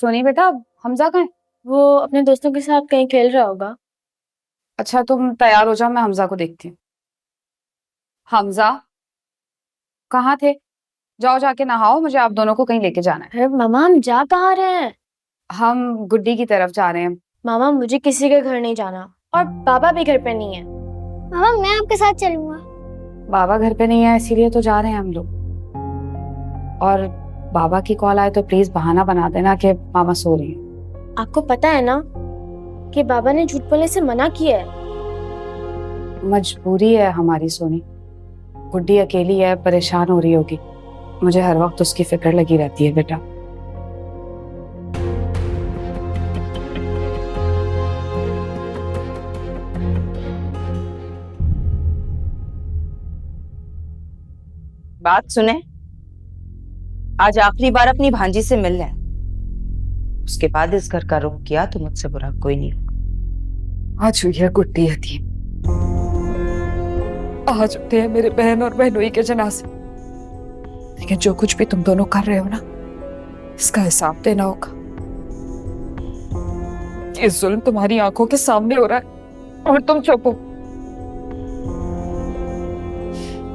सोनी बेटा, हमजा कहाँ है? वो अपने दोस्तों के साथ कहीं खेल रहा होगा। अच्छा तुम तैयार हो जाओ, मैं हमजा को देखती हूँ। हमजा कहाँ थे? जाओ जाके नहाओ, मुझे आप दोनों को कहीं लेके जाना है। अरे मामा, हम जा कहाँ रहे हैं? हम गुड्डी की तरफ जा रहे हैं। मामा, मुझे किसी के घर नहीं जाना और पापा भी घर पे नहीं है। मामा मैं आपके साथ चलूंगा। बाबा घर पे नहीं है इसीलिए तो जा रहे हैं हम लोग। और बाबा की कॉल आए तो प्लीज बहाना बना देना कि मामा सो रही है। आपको पता है ना कि बाबा ने झूठ बोलने से मना किया है। मजबूरी है हमारी सोनी। गुड्डी अकेली है, परेशान हो रही होगी। मुझे हर वक्त उसकी फिक्र लगी रहती है बेटा। बात सुने, आज आखिरी बार अपनी भांजी से मिल लें, उसके बाद इस घर का रुख किया तो मुझसे बुरा कोई नहीं होगा। आज हुई है गुड्डी यतीम, आज उठे हैं मेरे बहन और बहनोई के जनाजे। लेकिन जो कुछ भी तुम दोनों कर रहे हो ना, इसका हिसाब देना होगा। ये जुल्म तुम्हारी आंखों के सामने हो रहा है और तुम चुप हो।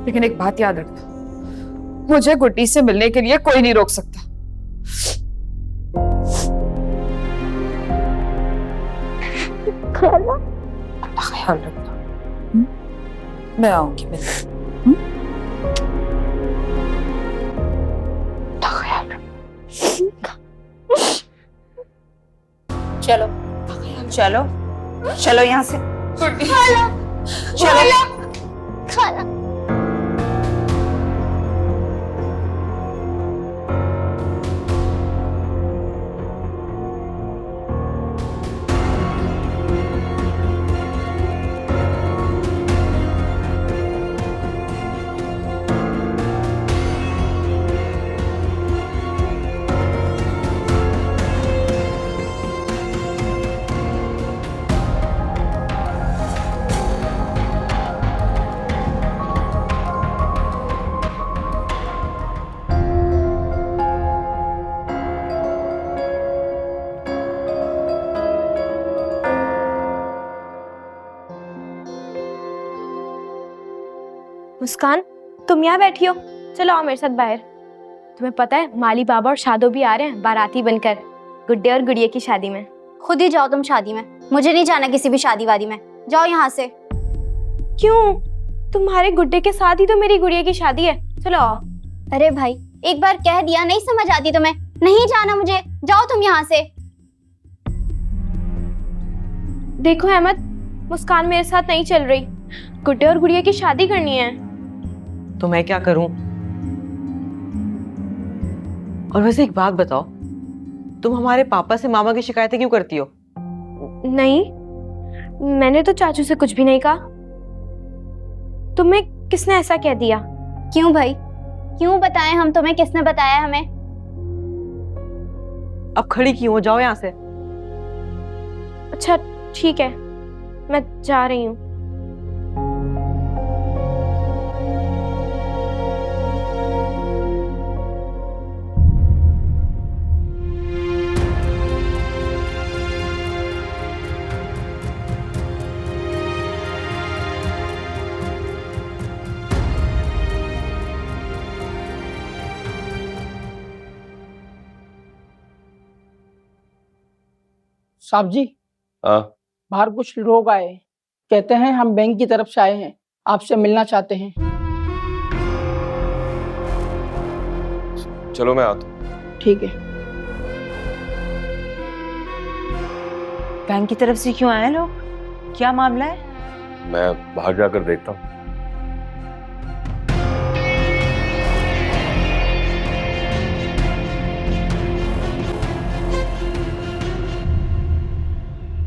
लेकिन एक बात याद रखना, मुझे गुड्डी से मिलने के लिए कोई नहीं रोक सकता। ख्याल रखना। मैं आऊंगी मिलने। ख्याल रखना। चलो चलो चलो यहाँ से। चलो खाला मुस्कान, तुम यहाँ बैठी हो, चलो आओ मेरे साथ बाहर। तुम्हें पता है माली बाबा और शादो भी आ रहे हैं बाराती बनकर गुड्डे और गुड़िया की शादी में। खुद ही जाओ तुम शादी में, मुझे नहीं जाना किसी भी शादी वादी में। जाओ यहाँ से। क्यों? तुम्हारे गुड्डे के साथ ही तो मेरी गुड़िया की शादी है, चलो आओ। अरे भाई, एक बार कह दिया, नहीं समझ आती तुम्हें? नहीं जाना मुझे, जाओ तुम यहाँ से। देखो अहमद, मुस्कान मेरे साथ नहीं चल रही। गुड्डे और गुड़िया की शादी करनी है। तो मैं क्या करूं? और वैसे एक बात बताओ, तुम हमारे पापा से मामा की शिकायतें क्यों करती हो? नहीं, मैंने तो चाचू से कुछ भी नहीं कहा। तुम्हें किसने ऐसा कह दिया? क्यों भाई, क्यों बताएं हम तुम्हें? किसने बताया हमें? अब खड़ी क्यों हो? जाओ यहाँ से। अच्छा ठीक है, मैं जा रही हूँ। साहब जी, हाँ, बाहर कुछ लोग आए, कहते हैं हम बैंक की तरफ से आए हैं, आपसे मिलना चाहते हैं। चलो मैं आता हूँ। ठीक है। बैंक की तरफ से क्यों आए लोग? क्या मामला है? मैं बाहर जाकर देखता हूँ।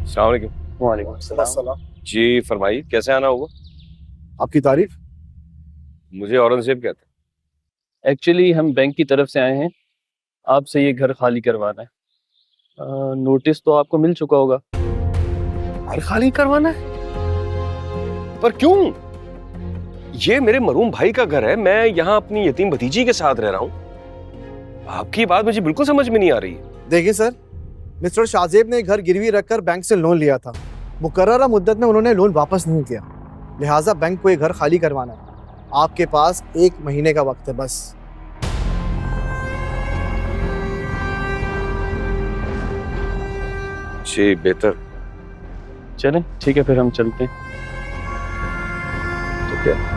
अस्सलाम वालेकुम। वालेकुम सलाम। जी फरमाइए, कैसे आना होगा? आपकी तारीफ। मुझे औरंगजेब कहते हैं। एक्चुअली हम बैंक की तरफ से आए हैं, आपसे ये घर खाली करवाना है। नोटिस तो आपको मिल चुका होगा। घर खाली करवाना है? पर क्यों? ये मेरे मरूम भाई का घर है, मैं यहाँ अपनी यतीम भतीजी के साथ रह रहा हूँ। आपकी बात मुझे बिल्कुल समझ में नहीं आ रही है। देखिए सर, मिस्टर शाहजेब ने घर गिरवी रखकर बैंक से लोन लिया था। मुकर्ररा मुद्दत में उन्होंने लोन वापस नहीं किया, लिहाजा बैंक को ये घर खाली करवाना है। आपके पास 1 महीने का वक्त है बस। जी बेहतर। चलें, ठीक है, फिर हम चलते हैं। ठीक है।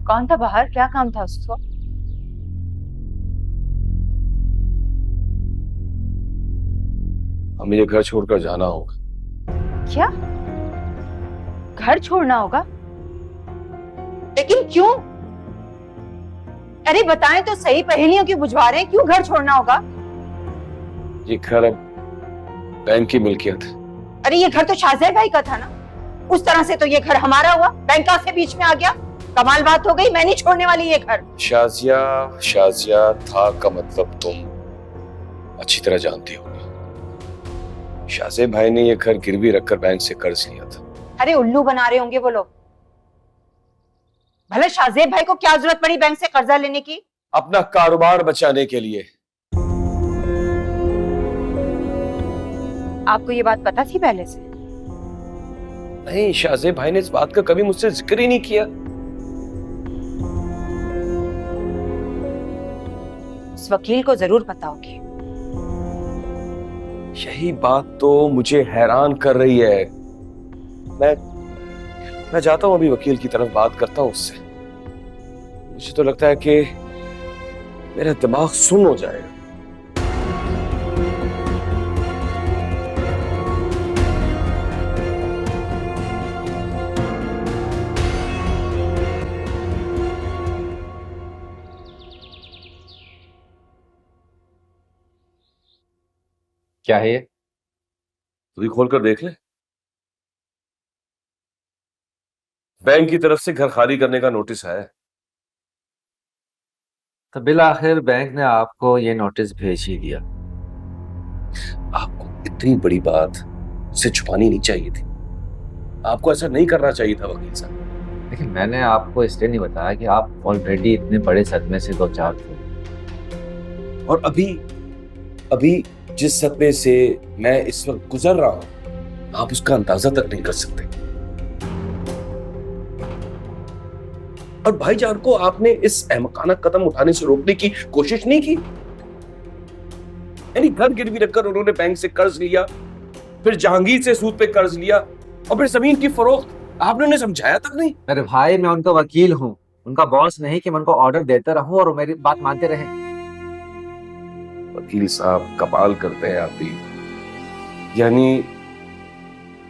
कौन था बाहर? क्या काम था उसको? हमें ये घर छोड़कर जाना होगा। क्या? घर छोड़ना होगा? लेकिन क्यों? अरे बताएं तो सही, पहेलियों क्यों बुझवा रहे हैं? क्यों घर छोड़ना होगा? ये घर अब बैंक की मिल्कियत है। अरे ये घर तो शाहजेब भाई का था ना। उस तरह से तो ये घर हमारा हुआ, बैंक का से बीच में आ गया। कमाल बात हो गई, मैं नहीं छोड़ने वाली ये घर। शाजिया, शाजिया था का मतलब तुम अच्छी तरह जानती होगी। शाहजेब भाई ने ये घर गिरवी रखकर बैंक से कर्ज लिया था। अरे उल्लू बना रहे होंगे वो लोग। भले शाहजेब भाई को क्या जरूरत पड़ी बैंक से कर्जा लेने की? अपना कारोबार बचाने के लिए। आपको ये बात पता थी पहले से? नहीं, शाहजेब भाई ने इस बात का कभी मुझसे जिक्र ही नहीं किया। उस वकील को जरूर पता होगी। यही बात तो मुझे हैरान कर रही है। मैं जाता हूं, अभी वकील की तरफ बात करता हूं उससे। मुझे तो लगता है कि मेरा दिमाग सुन्न हो जाएगा। क्या है ये? तू ही खोल कर देख ले। बैंक की तरफ से घर खाली करने का नोटिस आया है। तो बिल आखिर बैंक ने आपको ये नोटिस भेज ही दिया। आपको इतनी बड़ी बात मुझसे छुपानी नहीं चाहिए थी। आपको ऐसा नहीं करना चाहिए था वकील साहब। लेकिन मैंने आपको इसलिए नहीं बताया कि आप ऑलरेडी इतने बड़े सदमे से 2-4 थे। और अभी जिस सदमे से मैं इस वक्त गुजर रहा हूं, आप उसका अंदाजा तक नहीं कर सकते। और भाईजान को आपने इस अहमकाना कदम उठाने से रोकने की कोशिश नहीं की। यानी घर गिरवी रखकर उन्होंने बैंक से कर्ज लिया, फिर जहांगीर से सूद पे कर्ज लिया, और फिर जमीन की फरोख्त आपने उन्हें समझाया तक नहीं। मेरे भाई, मैं उनका वकील हूँ, उनका बॉस नहीं कि मैं उनको ऑर्डर देता रहूं और वो मेरी बात मानते रहे। वकील साहब कमाल करते हैं आप भी। यानी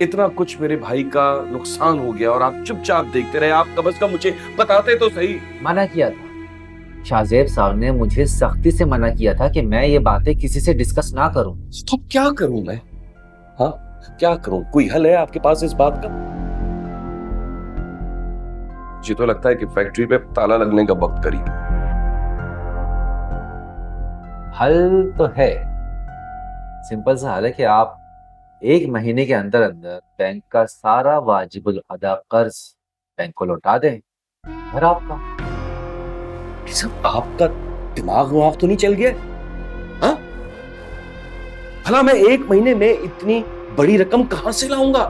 इतना कुछ मेरे भाई का नुकसान हो गया और आप चुपचाप देखते रहे। आप कम से कम मुझे बताते तो सही। मना किया था, शाहजेब साहब ने मुझे सख्ती से मना किया था कि मैं ये बातें किसी से डिस्कस ना करूं। तो क्या करूं मैं? हाँ, क्या करूं? कोई हल है आपके पास इस बात का? मुझे तो लगता है कि फैक्ट्री पे ताला लगने का वक्त करीब। हल तो है, सिंपल सा हल है कि आप 1 महीने के अंदर अंदर बैंक का सारा वाजिबुल अदा कर्ज बैंक को लौटा दें। घर आपका। सब आपका दिमाग तो नहीं चल गया? हाँ? भला मैं 1 महीने में इतनी बड़ी रकम कहां से लाऊंगा?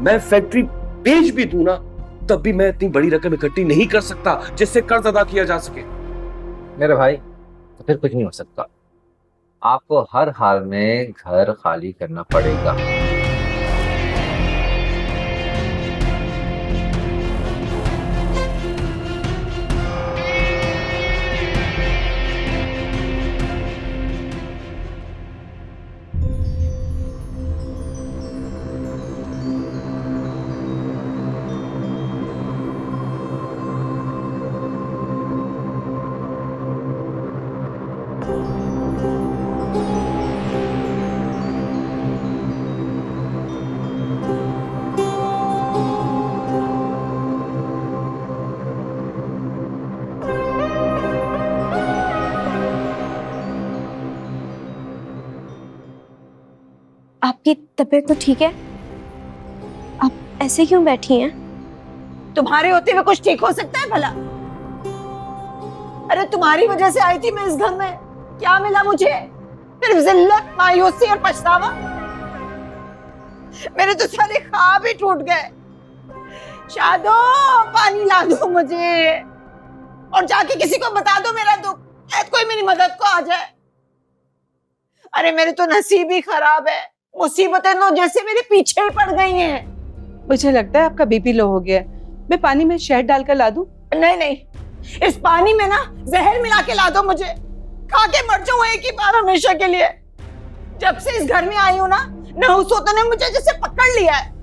मैं फैक्ट्री बेच भी दूं ना, तब भी मैं इतनी बड़ी रकम इकट्ठी नहीं कर सकता जिससे कर्ज अदा किया जा सके। मेरे भाई, तो फिर कुछ नहीं हो सकता। आपको हर हाल में घर खाली करना पड़ेगा। तबीयत तो ठीक है? आप ऐसे क्यों बैठी हैं? तुम्हारे होते हुए कुछ ठीक हो सकता है भला? अरे तुम्हारी वजह से आई थी मैं इस घर में, क्या मिला मुझे? सिर्फ जिल्लत, मायूसी और पछतावा। मेरे तो सारे ख्वाब ही टूट गए। शादो, पानी ला दो मुझे और जाके किसी को बता दो मेरा दुख, शायद कोई मेरी मदद को आ जाए। अरे मेरे तो नसीब ही खराब है, मुसीबतें तो जैसे मेरे पीछे ही पड़ गई हैं। मुझे लगता है आपका बीपी लो हो गया है। मैं पानी में शहद डालकर ला दूं? नहीं नहीं, इस पानी में ना जहर मिला के ला दो मुझे, खा के मर जाऊं एक ही बार हमेशा के लिए। जब से इस घर में आई हूं ना, नहुसों ने मुझे जैसे पकड़ लिया है।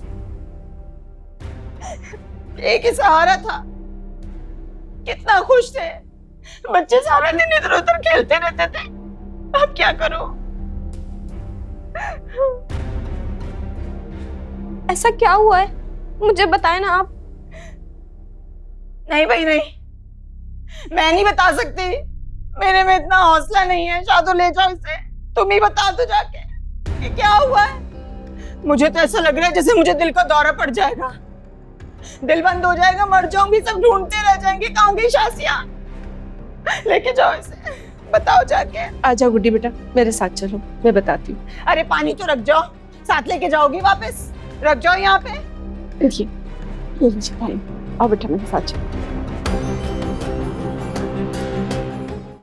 एक ही सहारा था, कितना खुश थे, बच्चे सारा दिन इधर उधर खेलते रहते थे। अब क्या करूं? ऐसा क्या हुआ है, मुझे बताएं ना आप। नहीं भाई नहीं, मैं नहीं बता सकती, मेरे में इतना हौसला नहीं है। शादो ले जाओ इसे, तुम ही बता दो जाके कि क्या हुआ है। मुझे तो ऐसा लग रहा है जैसे मुझे दिल का दौरा पड़ जाएगा, दिल बंद हो जाएगा, मर जाऊंगी, सब ढूंढते रह जाएंगे कहाँ गई शासिया। लेके जाओ इसे, बताओ जाके। आ जाओ गुड्डी बेटा, मेरे साथ चलो, मैं बताती हूँ। अरे पानी तो रख जाओ, साथ लेके जाओगी वापस? रख जाओ यहाँ पे। देखिए, ये लीजिए पानी। आओ बेटा मेरे साथ चलो।